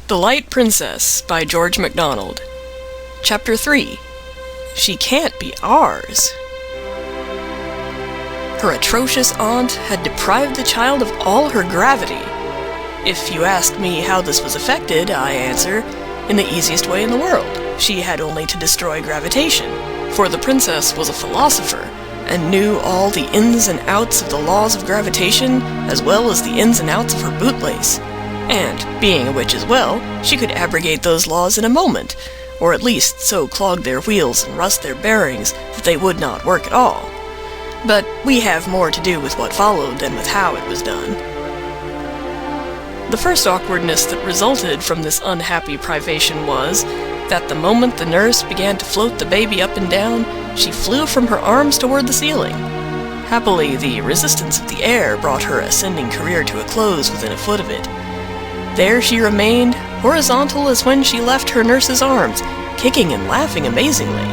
The Light Princess by George MacDonald. Chapter 3. She Can't Be Ours. Her atrocious aunt had deprived the child of all her gravity. If you asked me how this was effected, I answer, in the easiest way in the world. She had only to destroy gravitation, for the princess was a philosopher, and knew all the ins and outs of the laws of gravitation, as well as the ins and outs of her bootlace. And, being a witch as well, she could abrogate those laws in a moment, or at least so clog their wheels and rust their bearings that they would not work at all. But we have more to do with what followed than with how it was done. The first awkwardness that resulted from this unhappy privation was that the moment the nurse began to float the baby up and down, she flew from her arms toward the ceiling. Happily, the resistance of the air brought her ascending career to a close within a foot of it. There she remained, horizontal as when she left her nurse's arms, kicking and laughing amazingly.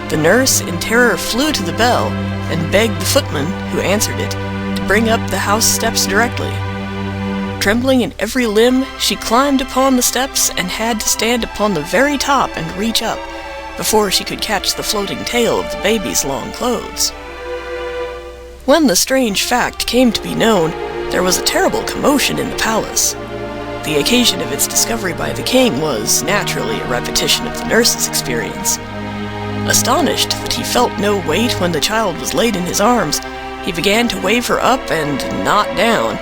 The nurse, in terror, flew to the bell and begged the footman, who answered it, to bring up the house steps directly. Trembling in every limb, she climbed upon the steps and had to stand upon the very top and reach up, before she could catch the floating tail of the baby's long clothes. When the strange fact came to be known, there was a terrible commotion in the palace. The occasion of its discovery by the king was naturally a repetition of the nurse's experience. Astonished that he felt no weight when the child was laid in his arms, he began to wave her up and not down,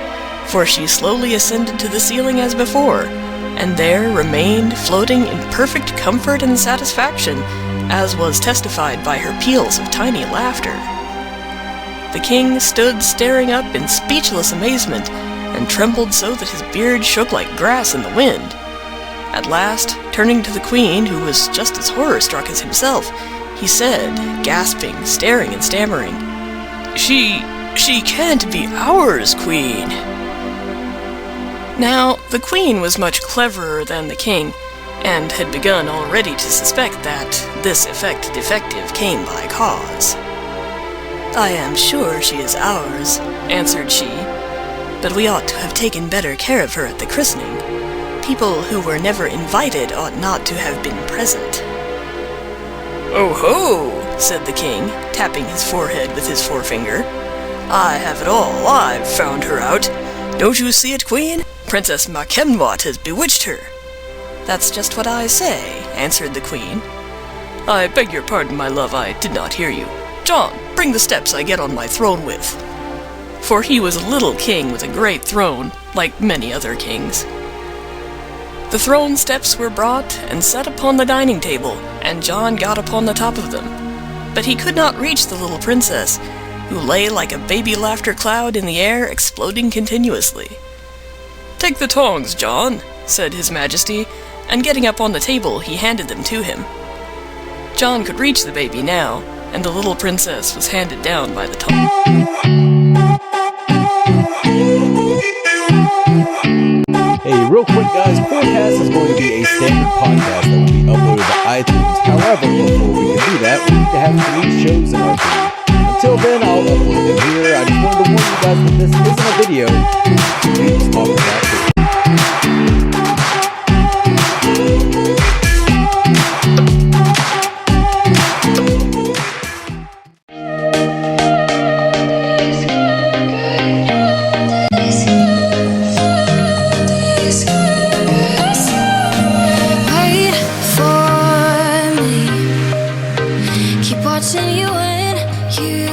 for she slowly ascended to the ceiling as before, and there remained floating in perfect comfort and satisfaction, as was testified by her peals of tiny laughter. The king stood staring up in speechless amazement, and trembled so that his beard shook like grass in the wind. At last, turning to the queen, who was just as horror-struck as himself, he said, gasping, staring, and stammering, She can't be ours, queen." Now, the queen was much cleverer than the king, and had begun already to suspect that this effect defective came by cause. "I am sure she is ours," answered she, "but we ought to have taken better care of her at the christening. People who were never invited ought not to have been present." "Oh ho!" said the king, tapping his forehead with his forefinger. "I have it all. I've found her out. Don't you see it, queen? Princess Makemnwat has bewitched her." "That's just what I say," answered the queen. "I beg your pardon, my love, I did not hear you. John, bring the steps I get on my throne with." For he was a little king with a great throne, like many other kings. The throne steps were brought and set upon the dining table, and John got upon the top of them. But he could not reach the little princess, who lay like a baby laughter cloud in the air, exploding continuously. "Take the tongs, John," said His Majesty, and getting up on the table, he handed them to him. John could reach the baby now, and the little princess was handed down by the tongs. Hey, real quick guys, Forecast is going to be a standard podcast that will be uploaded to iTunes. However, before we can do that, we need to have 3 shows in our feed. Until then, I'll upload them here. I just wanted to warn you guys that this isn't a video. We just talk about it. Watching you when you